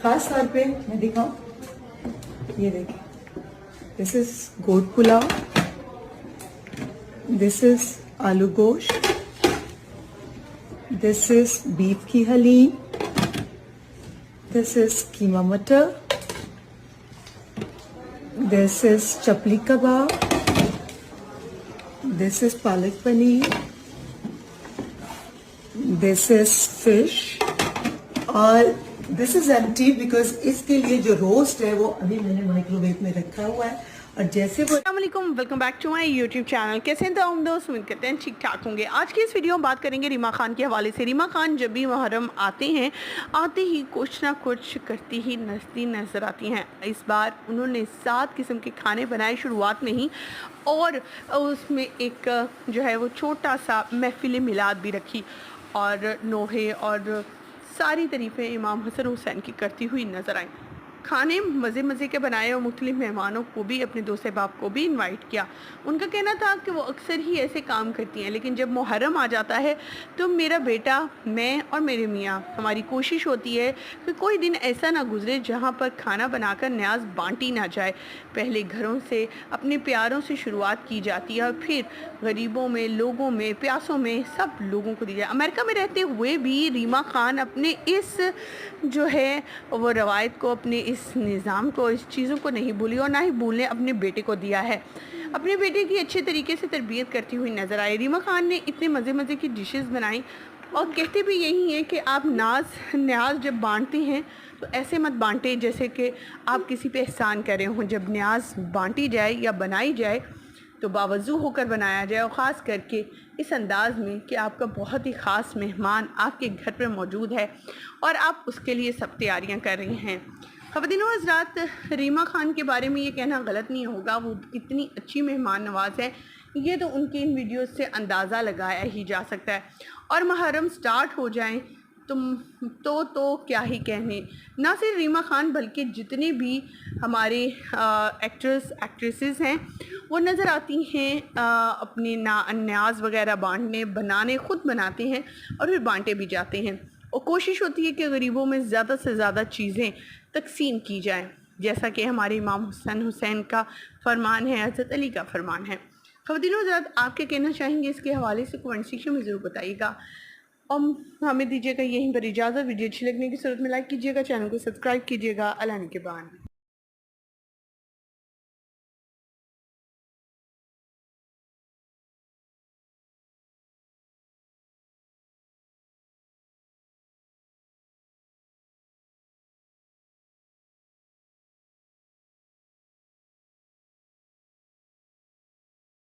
खास तौर पे मैं दिखाऊं, ये देखिए, this is goat pulao, this is aloo gosht, this is beef की haleem, this is keema matar, this is chapli kebab, this is palak paneer, this is fish, और दिस इज एम्प्टी बिकॉज इसके लिए जो रोस्ट है वो अभी मैंने माइक्रोवेव में रखा हुआ है। और जैसे वो अस्सलामुअलैकुम, welcome back to my YouTube channel. कैसे हैं तो हम दोस्त, उम्मीद करते हैं ठीक ठाक होंगे। आज की इस वीडियो में बात करेंगे रीमा खान के हवाले से। रीमा खान जब भी मुहर्रम आते हैं, आते ही कुछ ना कुछ करती ही नज़र आती हैं। इस बार उन्होंने 7 किस्म के खाने बनाए शुरुआत में ही, और उसमें एक जो है वो छोटा सा महफिल मिलाद भी रखी, और नोहे और सारी तारीफ़ें इमाम हसन हुसैन की करती हुई नज़र आई। खाने मज़े के बनाए और मुख्तलिफ मेहमानों को भी, अपने दोस्त अहबाब को भी इनवाइट किया। उनका कहना था कि वो अक्सर ही ऐसे काम करती हैं, लेकिन जब मुहर्रम आ जाता है तो मेरा बेटा, मैं और मेरे मियाँ, हमारी कोशिश होती है कि कोई दिन ऐसा ना गुजरे जहाँ पर खाना बनाकर न्याज बांटी ना जाए। पहले घरों से, अपने प्यारों से शुरुआत की जाती है और फिर गरीबों में, लोगों में, प्यासों में, सब लोगों को दी जाए। अमेरिका में रहते हुए भी रीमा खान अपने इस जो है वो रवायत को, अपने इस निज़ाम को, इस चीज़ों को नहीं भूली, और ना ही भूलने अपने बेटे को दिया है। अपने बेटे की अच्छे तरीके से तरबियत करती हुई नज़र आई। रीमा खान ने इतने मज़े की डिशेस बनाई, और कहते भी यही हैं कि आप न्याज जब बांटते हैं तो ऐसे मत बांटें जैसे कि आप किसी पे एहसान कर रहे हों। जब न्याज बांटी जाए या बनाई जाए तो बावजू होकर बनाया जाए, और ख़ास करके इस अंदाज़ में कि आपका बहुत ही ख़ास मेहमान आपके घर पर मौजूद है और आप उसके लिए सब तैयारियां कर रही हैं। ख़वातीन व हज़रात, रीमा खान के बारे में ये कहना गलत नहीं होगा, वो कितनी अच्छी मेहमान नवाज़ है, ये तो उनकी इन वीडियोस से अंदाज़ा लगाया ही जा सकता है। और मुहर्रम स्टार्ट हो जाएं तो क्या ही कहने। ना सिर्फ रीमा खान बल्कि जितने भी हमारे एक्ट्रेसेस हैं वो नज़र आती हैं अपने न्याज वगैरह बांटने, बनाने, ख़ुद बनाते हैं और फिर बांटे भी जाते हैं, और कोशिश होती है कि गरीबों में ज़्यादा से ज़्यादा चीज़ें तकसीम की जाएँ, जैसा कि हमारे इमाम हसन हुसैन का फरमान है, हज़रत अली का फरमान है। ख़वातीन व हज़रात, आप क्या कहना चाहेंगे इसके हवाले से कमेंट सेक्शन में ज़रूर बताइएगा। और हमें दीजिएगा यहीं पर इजाज़त। वीडियो अच्छी लगने की सूरत में लाइक कीजिएगा, चैनल को सब्सक्राइब कीजिएगा। अल्लाह के बाद।